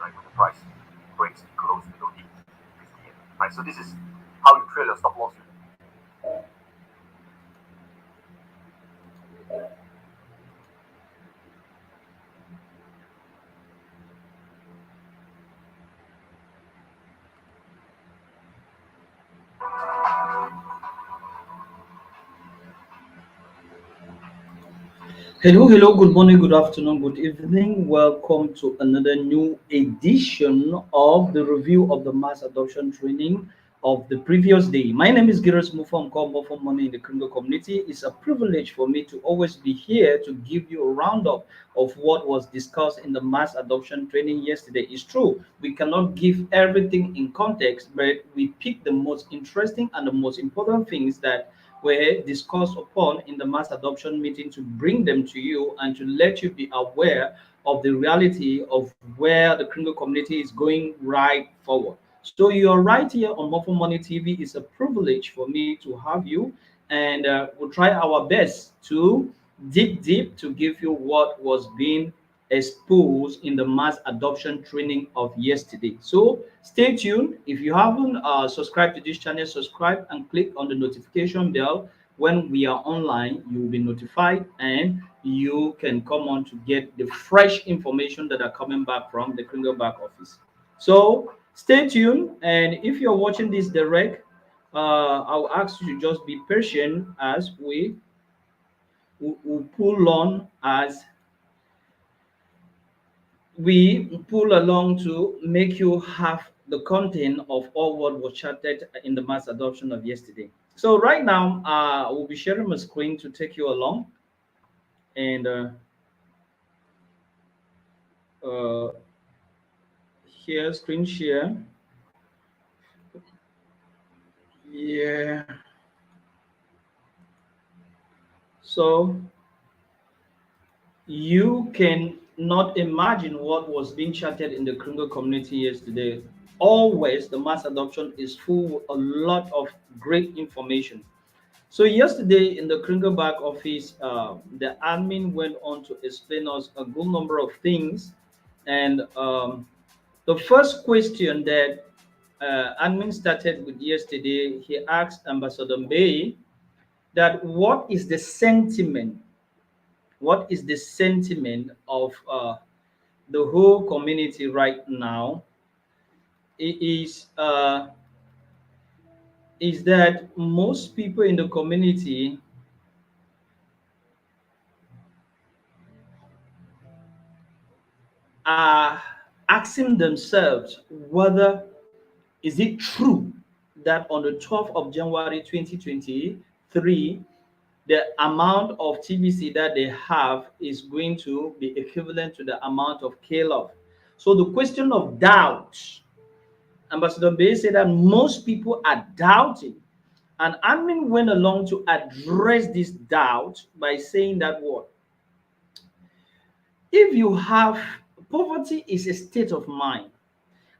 right? The price breaks close below the 50, right? So this is how you trail your stop loss. Hello, hello, good morning, good afternoon, good evening. Welcome to another new edition of the review of the mass adoption training of the previous day. My name is Gires Mufam, called Mufam Money in the crypto community. It's a privilege for me to always be here to give you a roundup of what was discussed in the mass adoption training yesterday. It's true, we cannot give everything in context, but we pick the most interesting and the most important things that were discussed upon in the mass adoption meeting to bring them to you and to let you be aware of the reality of where the crypto community is going right forward. So you're right here on Morpho Money TV. It's a privilege for me to have you, and we'll try our best to dig deep to give you what was being exposed in the mass adoption training of yesterday. So stay tuned. If you haven't subscribed to this channel, subscribe and click on the notification bell. When we are online, you will be notified and you can come on to get the fresh information that are coming back from the Kringle back office. So stay tuned. And if you're watching this direct, I'll ask you to just be patient as we pull on as we pull along to make you have the content of all what was chatted in the mass adoption of yesterday. So right now, we'll be sharing my screen to take you along, and uh, here screen share. Yeah. So you can not imagine what was being chatted in the crypto community yesterday. Always, the mass adoption is full with a lot of great information. So yesterday in the Kringle back office, the admin went on to explain us a good number of things, and the first question that admin started with yesterday, he asked Ambassador May that what is the sentiment of the whole community right now? It is that most people in the community are asking themselves whether is it true that on the 12th of January 2023, the amount of TBC that they have is going to be equivalent to the amount of KLOV. So the question of doubt, Ambassador Bay said that most people are doubting. And admin went along to address this doubt by saying that what? If you have poverty is a state of mind,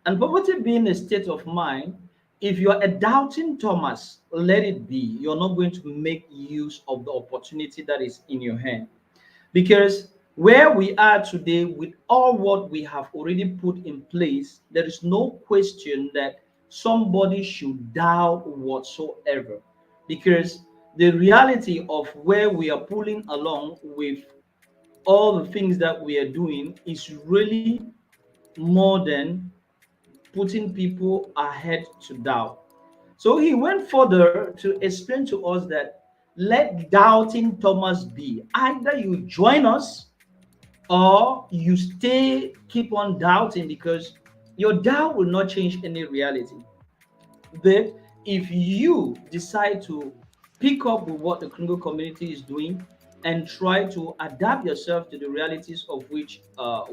and poverty being a state of mind, if you're a doubting Thomas, let it be. You're not going to make use of the opportunity that is in your hand. Because where we are today, with all what we have already put in place, there is no question that somebody should doubt whatsoever. Because the reality of where we are pulling along with all the things that we are doing is really more than putting people ahead to doubt. So he went further to explain to us that let doubting Thomas be. Either you join us or you stay, keep on doubting, because your doubt will not change any reality. But if you decide to pick up with what the Congo community is doing and try to adapt yourself to the realities of which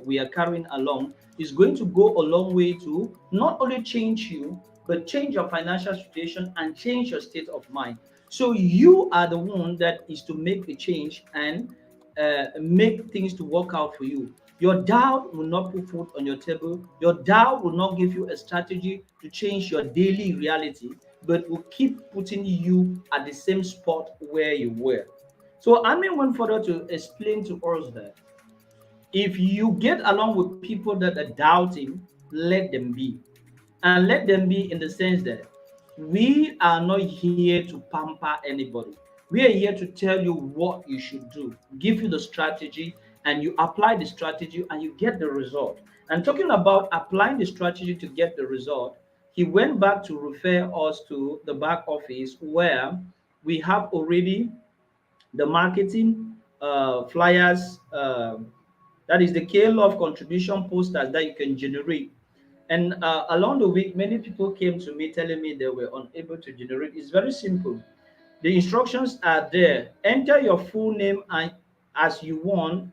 we are carrying along, is going to go a long way to not only change you, but change your financial situation and change your state of mind. So you are the one that is to make the change and make things to work out for you. Your doubt will not put food on your table. Your doubt will not give you a strategy to change your daily reality, but will keep putting you at the same spot where you were. So I mean went further to explain to us that if you get along with people that are doubting, let them be. And let them be in the sense that we are not here to pamper anybody. We are here to tell you what you should do, give you the strategy, and you apply the strategy and you get the result. And talking about applying the strategy to get the result, he went back to refer us to the back office where we have already the marketing flyers, that is the KL of contribution posters that you can generate. And along the week, many people came to me telling me they were unable to generate. It's very simple. The instructions are there. Enter your full name and as you want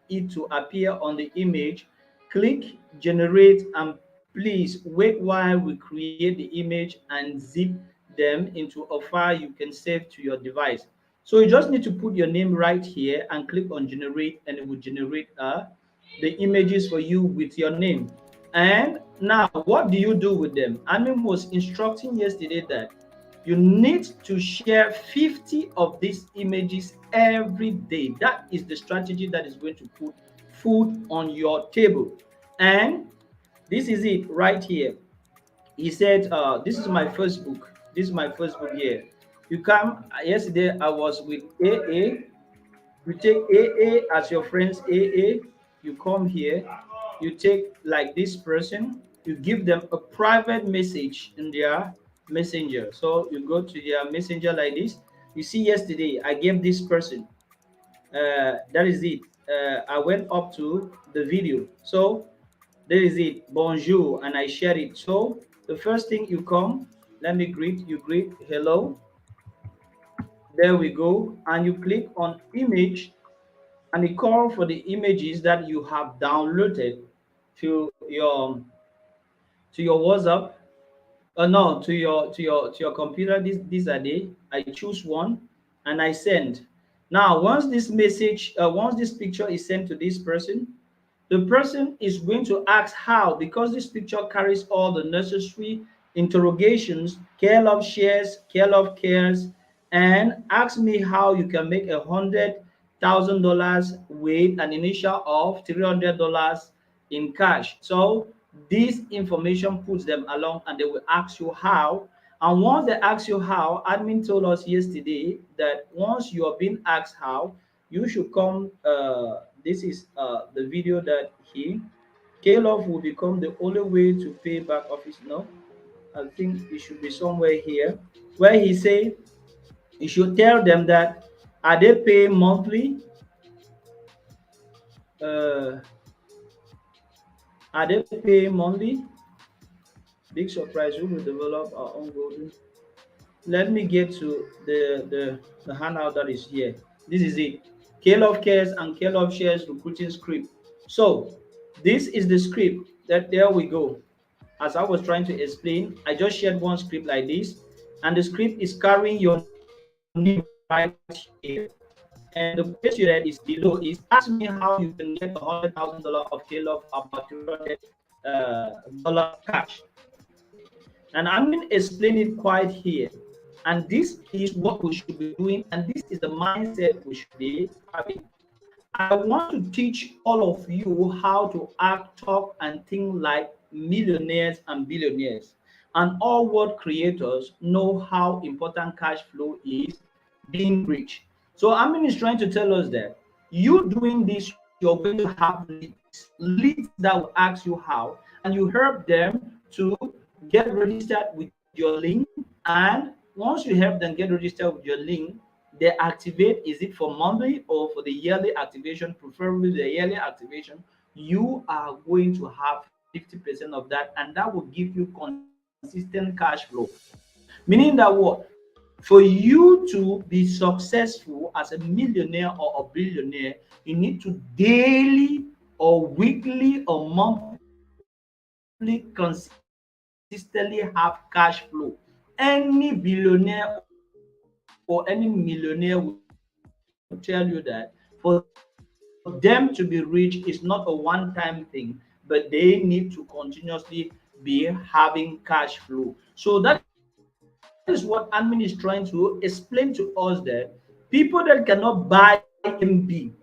it to appear on the image. Click generate and please wait while we create the image and zip them into a file you can save to your device. So you just need to put your name right here and click on generate, and it will generate the images for you with your name. And now what do you do with them? Amin was instructing yesterday that you need to share 50 of these images every day. That is the strategy that is going to put food on your table. And this is it right here. He said, this is my first book. This is my first book here. You come, yesterday I was with AA. You take AA as your friends AA. You come here, you take like this person, you give them a private message in their messenger. So you go to their messenger like this. You see, yesterday I gave this person, that is it. I went up to the video. So there is it. Bonjour, and I share it. So the first thing you come, let me greet you. Greet hello. There we go, and you click on image, and it call for the images that you have downloaded to your WhatsApp. No, to your computer. These are they. I choose one and I send. Now, once this picture is sent to this person, the person is going to ask how, because this picture carries all the necessary interrogations, care love shares, care love cares, and ask me how you can make $100,000 with an initial of $300 in cash. So this information puts them along and they will ask you how. And once they ask you how, admin told us yesterday that once you are being asked how, you should come. This is the video that he K-Love will become the only way to pay back office. No, I think it should be somewhere here where he say you should tell them that are they pay monthly? Uh, are they pay monthly? Big surprise. We will develop our own golden. Let me get to the handout that is here. This is it. K-Love cares and K-Love shares recruiting script. So this is the script that there we go. As I was trying to explain, I just shared one script like this, and the script is carrying your name right here. And the question that is below is ask me how you can get $100,000 of K-Love, about $300 cash. And I'm going to explain it quite here. And this is what we should be doing, and this is the mindset we should be having. I want to teach all of you how to act, talk, and think like millionaires and billionaires. And all world creators know how important cash flow is being rich. So Amin is trying to tell us that you doing this, you're going to have leads that will ask you how, and you help them to get registered with your link. And once you help them get registered with your link, they activate, is it for monthly or for the yearly activation, preferably the yearly activation, you are going to have 50% of that, and that will give you consistent cash flow. Meaning that what? For you to be successful as a millionaire or a billionaire, you need to daily or weekly or monthly consistently have cash flow. Any billionaire or any millionaire will tell you that for them to be rich is not a one time thing, but they need to continuously be having cash flow. So that is what admin is trying to explain to us, that people that cannot buy A and B,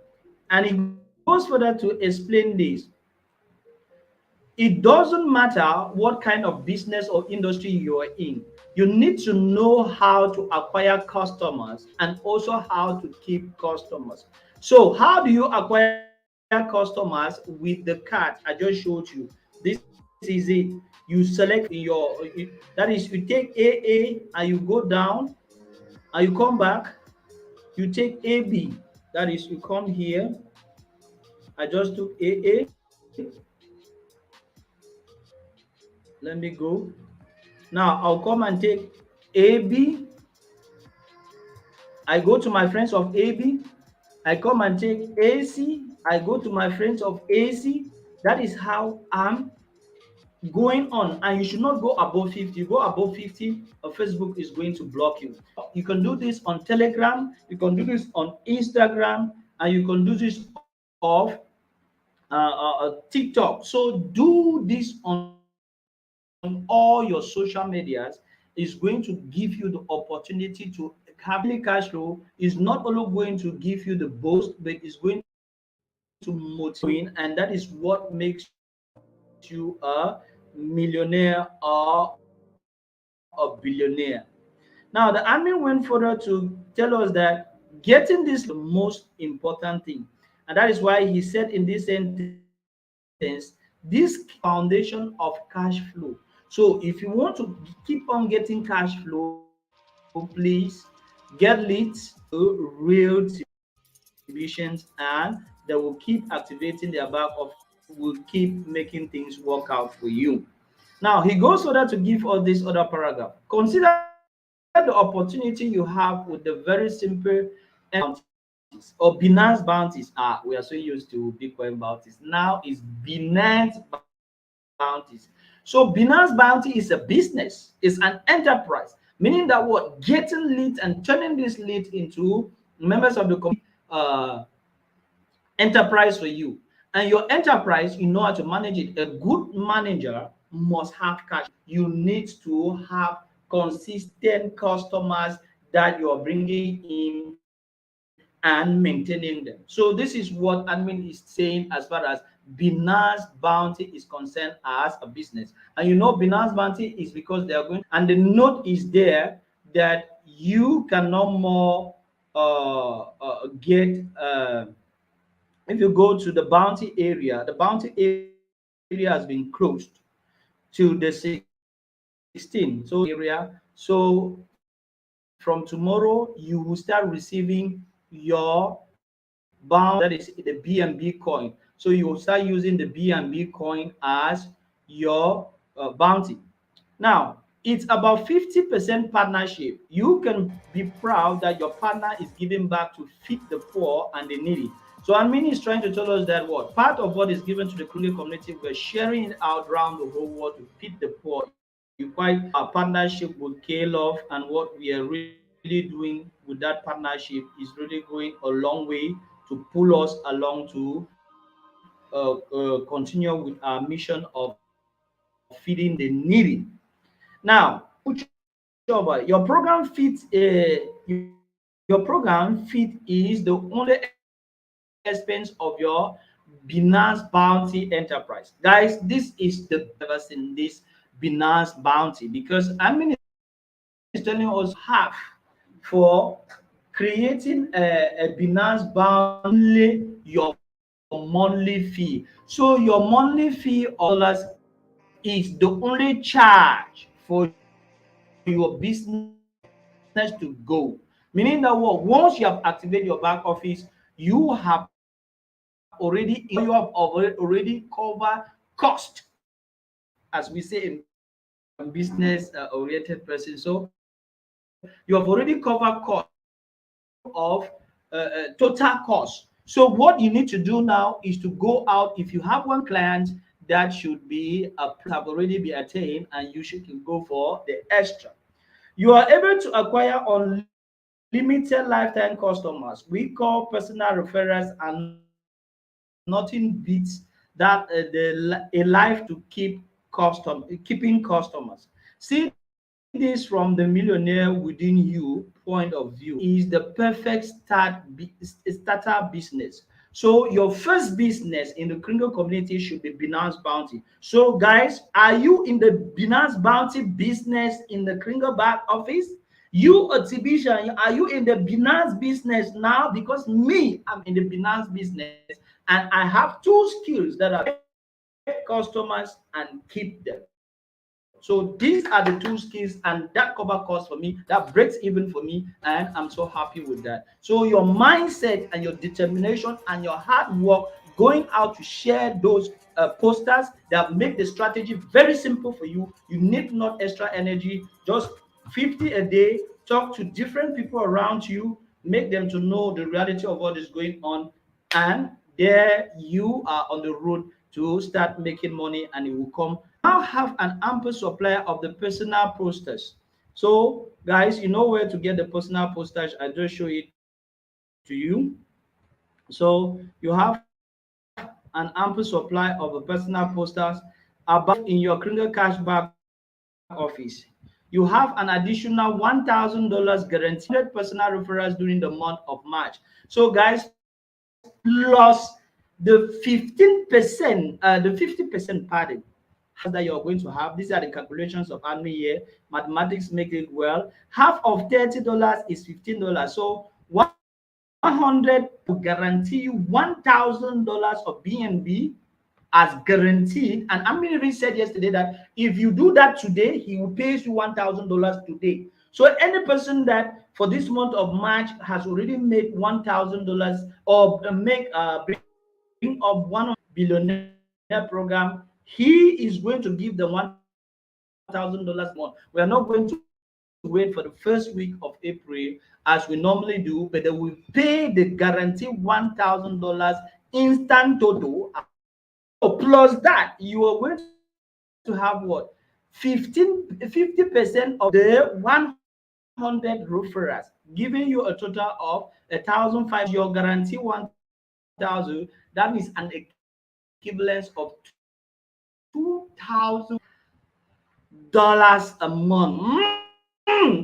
and he goes further to explain this. It doesn't matter what kind of business or industry you are in, you need to know how to acquire customers and also how to keep customers. So how do you acquire customers? With the card I just showed you. This is it. You select that is, you take AA and you go down and you come back, you take AB, that is, you come here. I just took AA. Let me go. Now I'll come and take AB. I go to my friends of AB. I come and take AC. I go to my friends of AC. That is how I'm going on. And you should not go above 50. You go above 50, Facebook is going to block you. You can do this on Telegram. You can do this on Instagram. And you can do this of TikTok. So do this on all your social medias. Is going to give you the opportunity to having daily cash flow. Is not only going to give you the boost, but it's going to motivate you, and that is what makes you a millionaire or a billionaire. Now, the admin went further to tell us that getting this license is the most important thing. And that is why he said in this sentence, this foundation of cash flow. So if you want to keep on getting cash flow, please get leads to Real Exhibitions, and they will keep activating their back of, will keep making things work out for you. Now, he goes further to give us this other paragraph. Consider the opportunity you have with the very simple bounties or Binance bounties. We are so used to Bitcoin bounties. Now it's Binance bounties. We are so used to Bitcoin bounties. Now it's Binance bounties. So Binance bounty is a business, it's an enterprise, meaning that what, getting leads and turning these leads into members of the community, enterprise for you. And your enterprise, you know how to manage it. A good manager must have cash. You need to have consistent customers that you're bringing in and maintaining them. So this is what admin is saying as far as Binance bounty is concerned as a business. And you know Binance bounty is because they are going, and the note is there that you cannot more get if you go to the bounty area has been closed till the 16th. So if you go to the bounty area, so from tomorrow you will start receiving your bounty, that is the BNB coin. So you will start using the BNB coin as your bounty. Now, it's about 50% partnership. You can be proud that your partner is giving back to feed the poor and the needy. So Armin is trying to tell us that what part of what is given to the community, we're sharing it out around the whole world to feed the poor. You quite our partnership with K-Love, and what we are really doing with that partnership is really going a long way to pull us along to continue with our mission of feeding the needy. Now, switch over. Your program fit is the only expense of your Binance Bounty Enterprise. Guys, this is the best thing I've ever seen in this Binance Bounty, because admin is telling us half for creating a Binance Bounty only your monthly fee. So your monthly fee of $10 is the only charge for your business to go. Meaning that what, Meaning that what, once you have activated your back office, you have already covered cost, as we say in business oriented person. So you have already covered cost of total cost. So what you need to do now is to go out. If you have one client that should be have already been attained, and you should go for the extra. You are able to acquire unlimited lifetime customers. We call personal referrals, and nothing beats that a life to keeping customers. See this from the millionaire within you point of view. This is the perfect starter business. So your first business in the Kringle community should be Binance Bounty. So guys, are you in the Binance Bounty business in the Kringle back office? You a Tibisha, are you in the Binance business now? Because me, I'm in the Binance business, and I have two skills that are get customers and keep them. So these are the two skills, and that cover cost for me, that breaks even for me, and I'm so happy with that. So your mindset and your determination and your hard work going out to share those posters that make the strategy very simple for you. You need not extra energy, just 50 a day. Talk to different people around you, make them to know the reality of what is going on, and there you are on the road to start making money, and it will come. Now have an ample supply of the personal posters. So guys, you know where to get the personal posters. I just show it to you. So you have an ample supply of the personal posters above in your Kringle Cashback office. You have an additional $1,000 guarantee plus 100 personal referrals during the month of March. So guys, plus the 15%, the 50% padding that you're going to have. These are the calculations of admin here. Mathematics make it well. Half of $30 is $15. So 100 will guarantee you $1,000 of BNB as guaranteed. And Amiri said yesterday that if you do that today, he will pay you $1,000 today. So any person that for this month of March has already made $1,000 or bring up one of billionaire program, he is going to give the $1,000 month. We are not going to wait for the first week of April as we normally do, but they will pay the guarantee $1,000 instant total as well. So plus that, you are going to have what? 50% of the 100 referrals, giving you a total of 1,500. Your guarantee 1,000. That is an equivalence of $2,000 a month.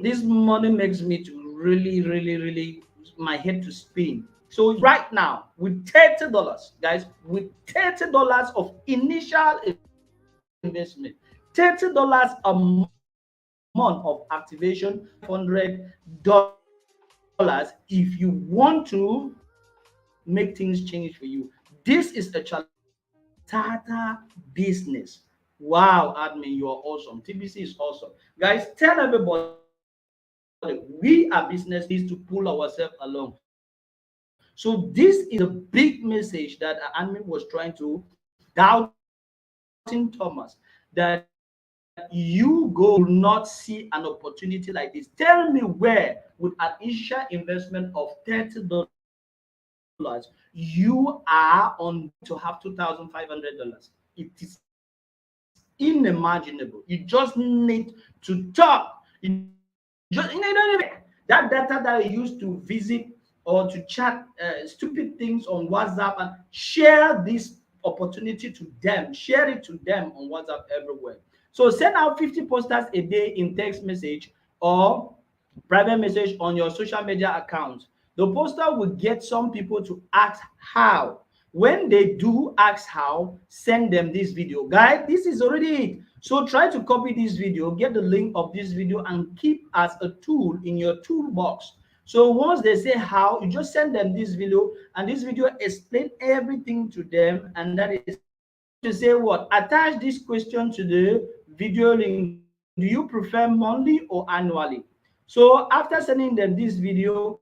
This money makes me to really my head to spin. So right now with $30, guys, with $30 of initial investment, $30 a month of activation, $500 if you want to make things change for you. This is a starter business. Wow, admin, you are awesome. TBC is awesome. Guys, tell everybody we are business leaders to pull ourselves along. So this is a big message that admin was trying to doubting Thomas, that you go will not see an opportunity like this. Tell me, where would an initial investment of $30 you are on to have $2,500? It is unimaginable. You just need to talk. You don't even that data that you use to visit or to chat stupid things on WhatsApp, and share this opportunity to them. Share it to them on WhatsApp everywhere. So send out 50 posters a day in text message or private message on your social media account. The poster will get some people to ask how. When they do ask how, send them this video. Guys, this is already it. So try to copy this video, get the link of this video, and keep as a tool in your toolbox. So once they say how, you just send them this video, and this video explain everything to them, and that is to say what? Attach this question to the video link. Do you prefer monthly or annually? So So after sending them this video,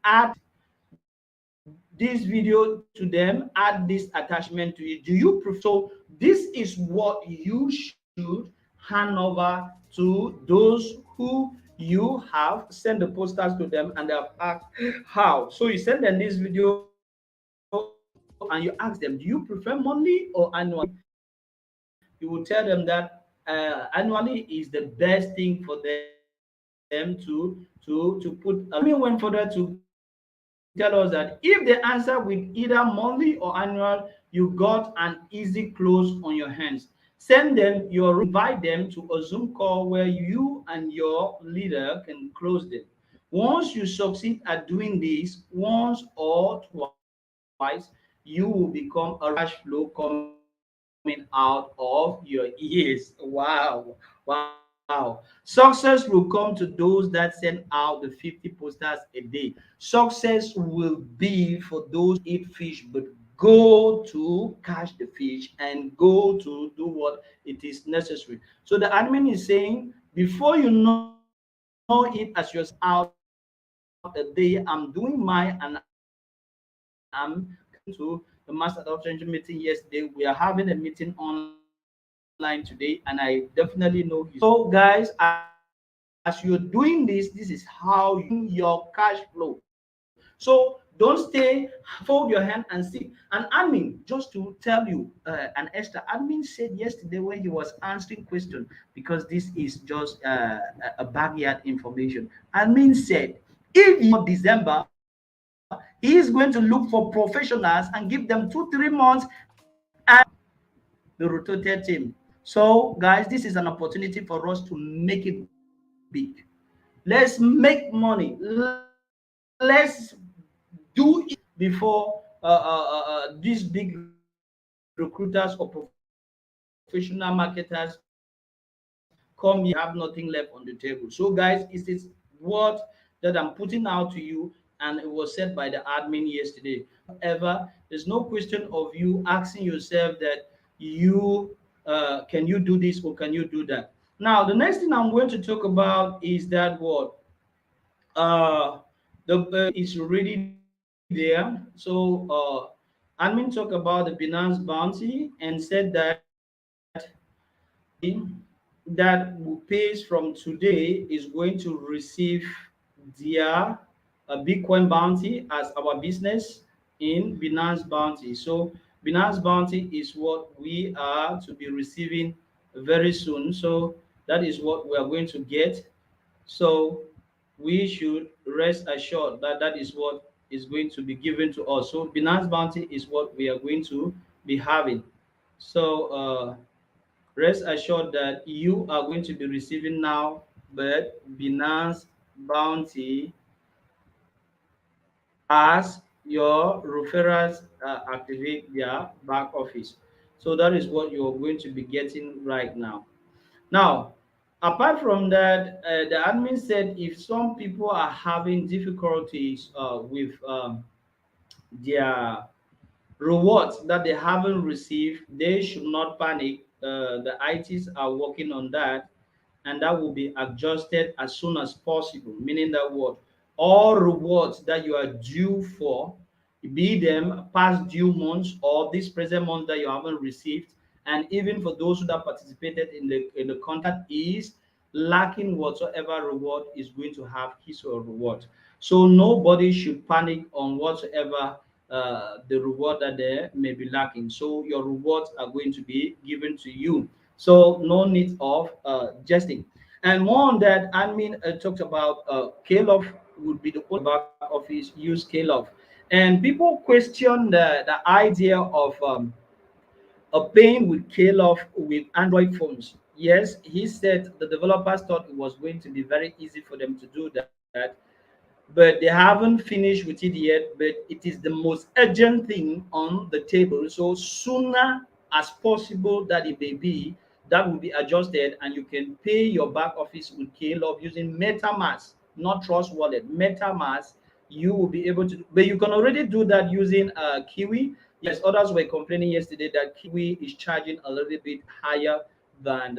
add this video to them, add this attachment to it. Do you prefer? So this is what you should hand over to those who you have sent the posters to them and they have asked how. So you send them this video and you ask them, do you prefer monthly or annually? You will tell them that annually is the best thing for them to put. Admin went further to tell us that if they answer with either monthly or annual, you got an easy close on your hands. Send them your room, invite them to a Zoom call where you and your leader can close them. Once you succeed at doing this once or twice, you will become a regular cash flow coming out of your ears. Wow. Success will come to those that send out the 50 posters a day. Success will be for those who don't just eat fish but go to catch the fish and go to do what it is necessary. So the admin is saying, before you know it, as you're sending out a day, I'm doing mine and I'm to the master adoption meeting yesterday. We are having a meeting online today, and I definitely know he's so guys, as you're doing this is how you your cash flow. So don't stay, fold your hand and sit. And admin, just to tell you, an extra admin said yesterday when he was answering question, because this is just a backyard information. Admin said, if you send your posters before December, he is going to look for professionals and give them 2-3 months and the rotated team. So, guys, this is an opportunity for us to make it big. Let's make money. Let's do it before these big recruiters or professional marketers come here and have nothing left on the table. So, guys, it is what that I'm putting out to you, and it was said by the admin yesterday. Whatsoever, there's no question of you asking yourself that you can you do this or can you do that. Now, the next thing I'm going to talk about is that what the is already there. So admin talked about the Binance bounty and said that anybody that will pays from today is going to receive their Bitcoin bounty as our business in Binance bounty. So Binance bounty is what we are to be receiving very soon. So that is what we are going to get. So we should rest assured that that is what is going to be given to us. So Binance bounty is what we are going to be having. So rest assured that you are going to be receiving now, but Binance bounty as your referrals activate their back office. So that is what you're going to be getting right now. Now, apart from that, the admin said if some people are having difficulties with their rewards that they haven't received, they should not panic. The ITs are working on that, and that will be adjusted as soon as possible. Meaning that what all rewards that you are due for, be them past due months or this present month that you haven't received, and even for those who that participated in the contract is lacking whatsoever reward is going to have his or reward. So nobody should panic on whatsoever the reward that they may be lacking. So your rewards are going to be given to you. So no need of jesting. And more on that, admin talked about Kalof would be the only back office use Kalof. And people question the idea of paying with Kalof with Android phones. Yes, he said the developers thought it was going to be very easy for them to do that, but they haven't finished with it yet. But it is the most urgent thing on the table. So sooner as possible that it may be, that will be adjusted, and you can pay your back office with Klove using MetaMask, not Trust Wallet. MetaMask, you will be able to, but you can already do that using Kiwi. Yes, others were complaining yesterday that Kiwi is charging a little bit higher than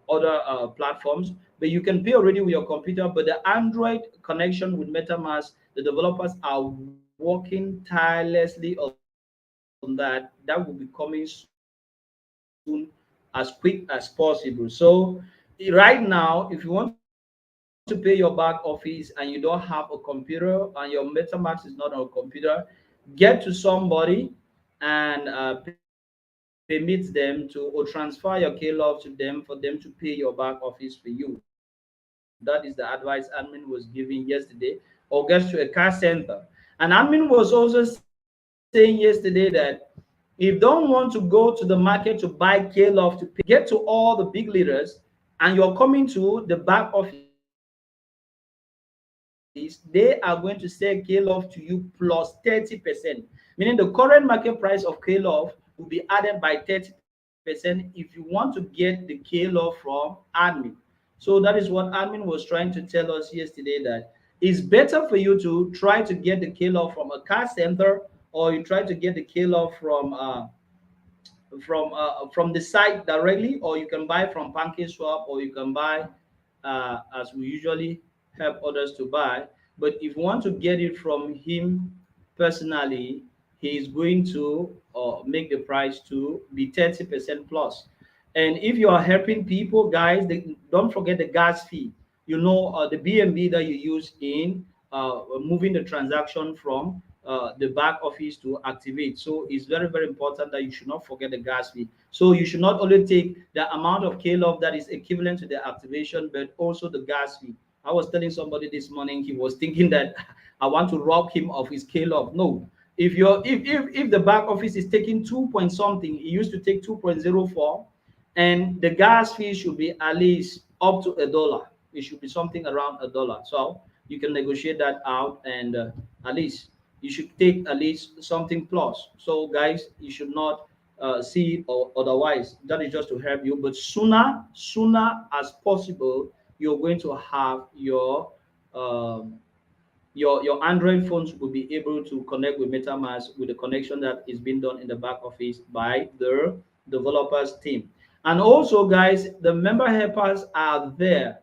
other platforms. But you can pay already with your computer. But the Android connection with MetaMask, the developers are working tirelessly on that. That will be coming soon, as quick as possible. So right now, if you want to pay your back office and you don't have a computer and your MetaMask is not on a computer, get to somebody and permit them to or transfer your KLOF to them for them to pay your back office for you. That is the advice admin was giving yesterday. Or get to a car center. And admin was also saying yesterday that if don't want to go to the market to buy KLOF, to pay your back office, get to all the big leaders and you're coming to the back office, they are going to sell KLOF to you plus 30%. Meaning the current market price of KLOF will be added by 30% if you want to get the KLOF from admin. So that is what admin was trying to tell us yesterday, that it's better for you to try to get the KLOF from a car center, or you try to get the KLOF from from the site directly, or you can buy from Pancake Swap, or you can buy as we usually help others to buy. But if you want to get it from him personally, he is going to make the price to be 30% plus. And if you are helping people, guys, don't forget the gas fee. The BNB that you use in moving the transaction from the back office to activate. So it's very, very important that you should not forget the gas fee. So you should not only take the amount of KLOF that is equivalent to the activation, but also the gas fee. I was telling somebody this morning, he was thinking that I want to rob him of his KLOF. No. If the back office is taking 2 point something, it used to take 2.04, and the gas fee should be at least up to $1. It should be something around $1. So you can negotiate that out, and at least you should take at least something plus. So guys, you should not see it or otherwise. That is just to help you. But sooner as possible, you're going to have um, your Android phones will be able to connect with MetaMask with the connection that is being done in the back office by the developers team. And also, guys, the member helpers are there.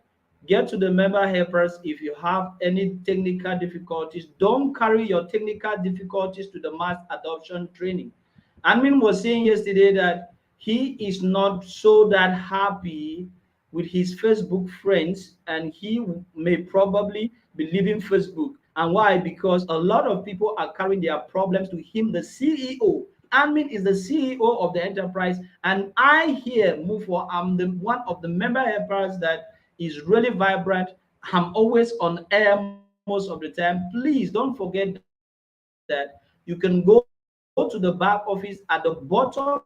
Get to the member helpers if you have any technical difficulties. Don't carry your technical difficulties to the mass adoption training. Admin was saying yesterday that he is not so that happy with his Facebook friends, and he may probably be leaving Facebook. And why? Because a lot of people are carrying their problems to him, the CEO. Admin is the CEO of the enterprise, and I here move for I'm the one of the member helpers that is really vibrant. I'm always on air most of the time. Please don't forget that you can go to the back office at the bottom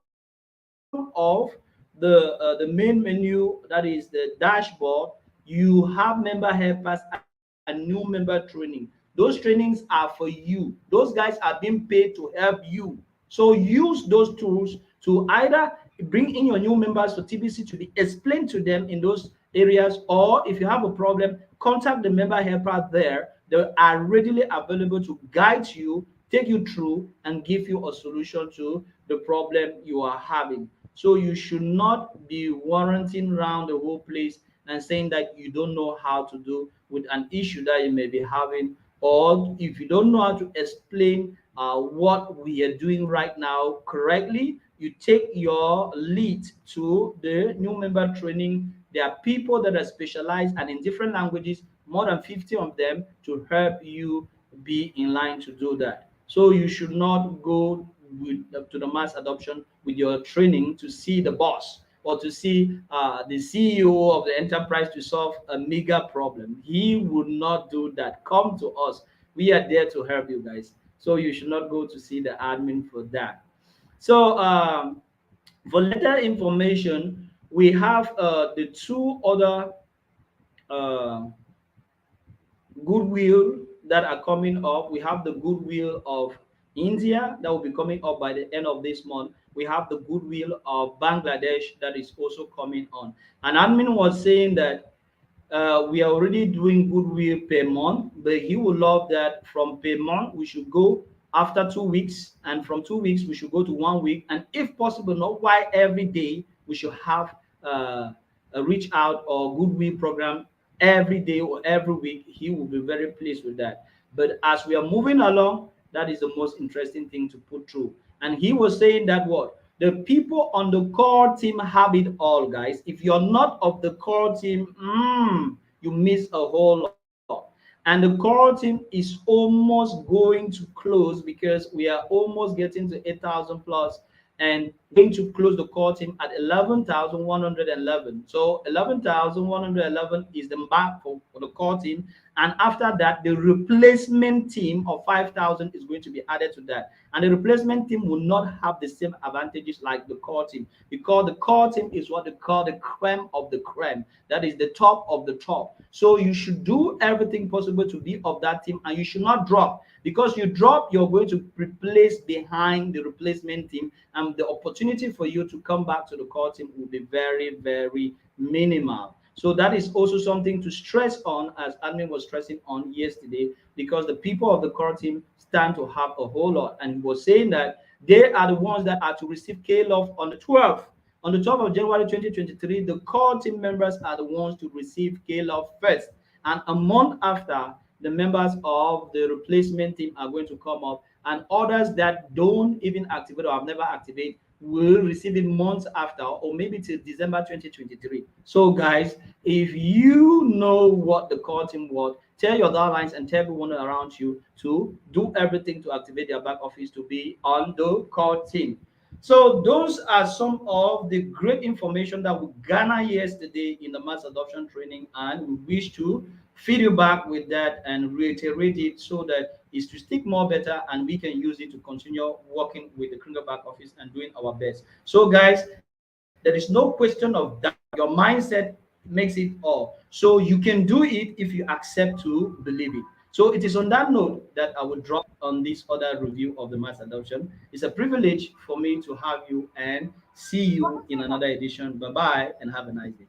of the main menu, that is the dashboard. You have member helpers and new member training. Those trainings are for you. Those guys are being paid to help you. So use those tools to either bring in your new members for TBC to be explained to them in those areas, or if you have a problem, contact the member helper there. They are readily available to guide you, take you through, and give you a solution to the problem you are having. So you should not be warranting around the whole place and saying that you don't know how to do with an issue that you may be having, or if you don't know how to explain what we are doing right now correctly. You take your lead to the new member training. There are people that are specialized and in different languages, more than 50 of them, to help you be in line to do that. So you should not go to the mass adoption with your training to see the boss or to see the CEO of the enterprise to solve a mega problem. He would not do that. Come to us. We are there to help you guys. So you should not go to see the admin for that. So for later information, we have the two other uh, goodwill that are coming up. We have the goodwill of India that will be coming up by the end of this month. We have the goodwill of Bangladesh that is also coming on. And admin was saying that we are already doing goodwill per month, but he would love that from per month we should go after 2 weeks, and from 2 weeks we should go to 1 week, and if possible, not why every day we should have uh, a reach out or goodwill program every day or every week, he will be very pleased with that. But as we are moving along, that is the most interesting thing to put through. And he was saying that what the people on the core team have it all, guys. If you're not of the core team, you miss a whole lot. And the core team is almost going to close because we are almost getting to 8,000 plus, and going to close the core team at 11,111. So 11,111 is the mark for the core team. And after that, the replacement team of 5,000 is going to be added to that. And the replacement team will not have the same advantages like the core team, because the core team is what they call the creme of the creme. That is the top of the top. So you should do everything possible to be of that team, and you should not drop, because you drop, you're going to replace behind the replacement team, and the opportunity for you to come back to the core team will be very, very minimal. So that is also something to stress on, as admin was stressing on yesterday, because the people of the core team stand to have a whole lot. And he was saying that they are the ones that are to receive K-Love on the 12th. On the 12th of January 2023, the core team members are the ones to receive K-Love first. And a month after, the members of the replacement team are going to come up, and others that don't even activate or have never activated will receive it months after, or maybe till December 2023. So, guys, if you know what the core team was, tell your downlines and tell everyone around you to do everything to activate their back office to be on the core team. So those are some of the great information that we garnered yesterday in the mass adoption training, and we wish to feed you back with that and reiterate it so that it's to stick more better, and we can use it to continue working with the criminal back office and doing our best. So guys, there is no question of doubt. Your mindset makes it all. So you can do it if you accept to believe it. So it is on that note that I will drop on this other review of the mass adoption. It's a privilege for me to have you, and see you in another edition. Bye bye and have a nice day.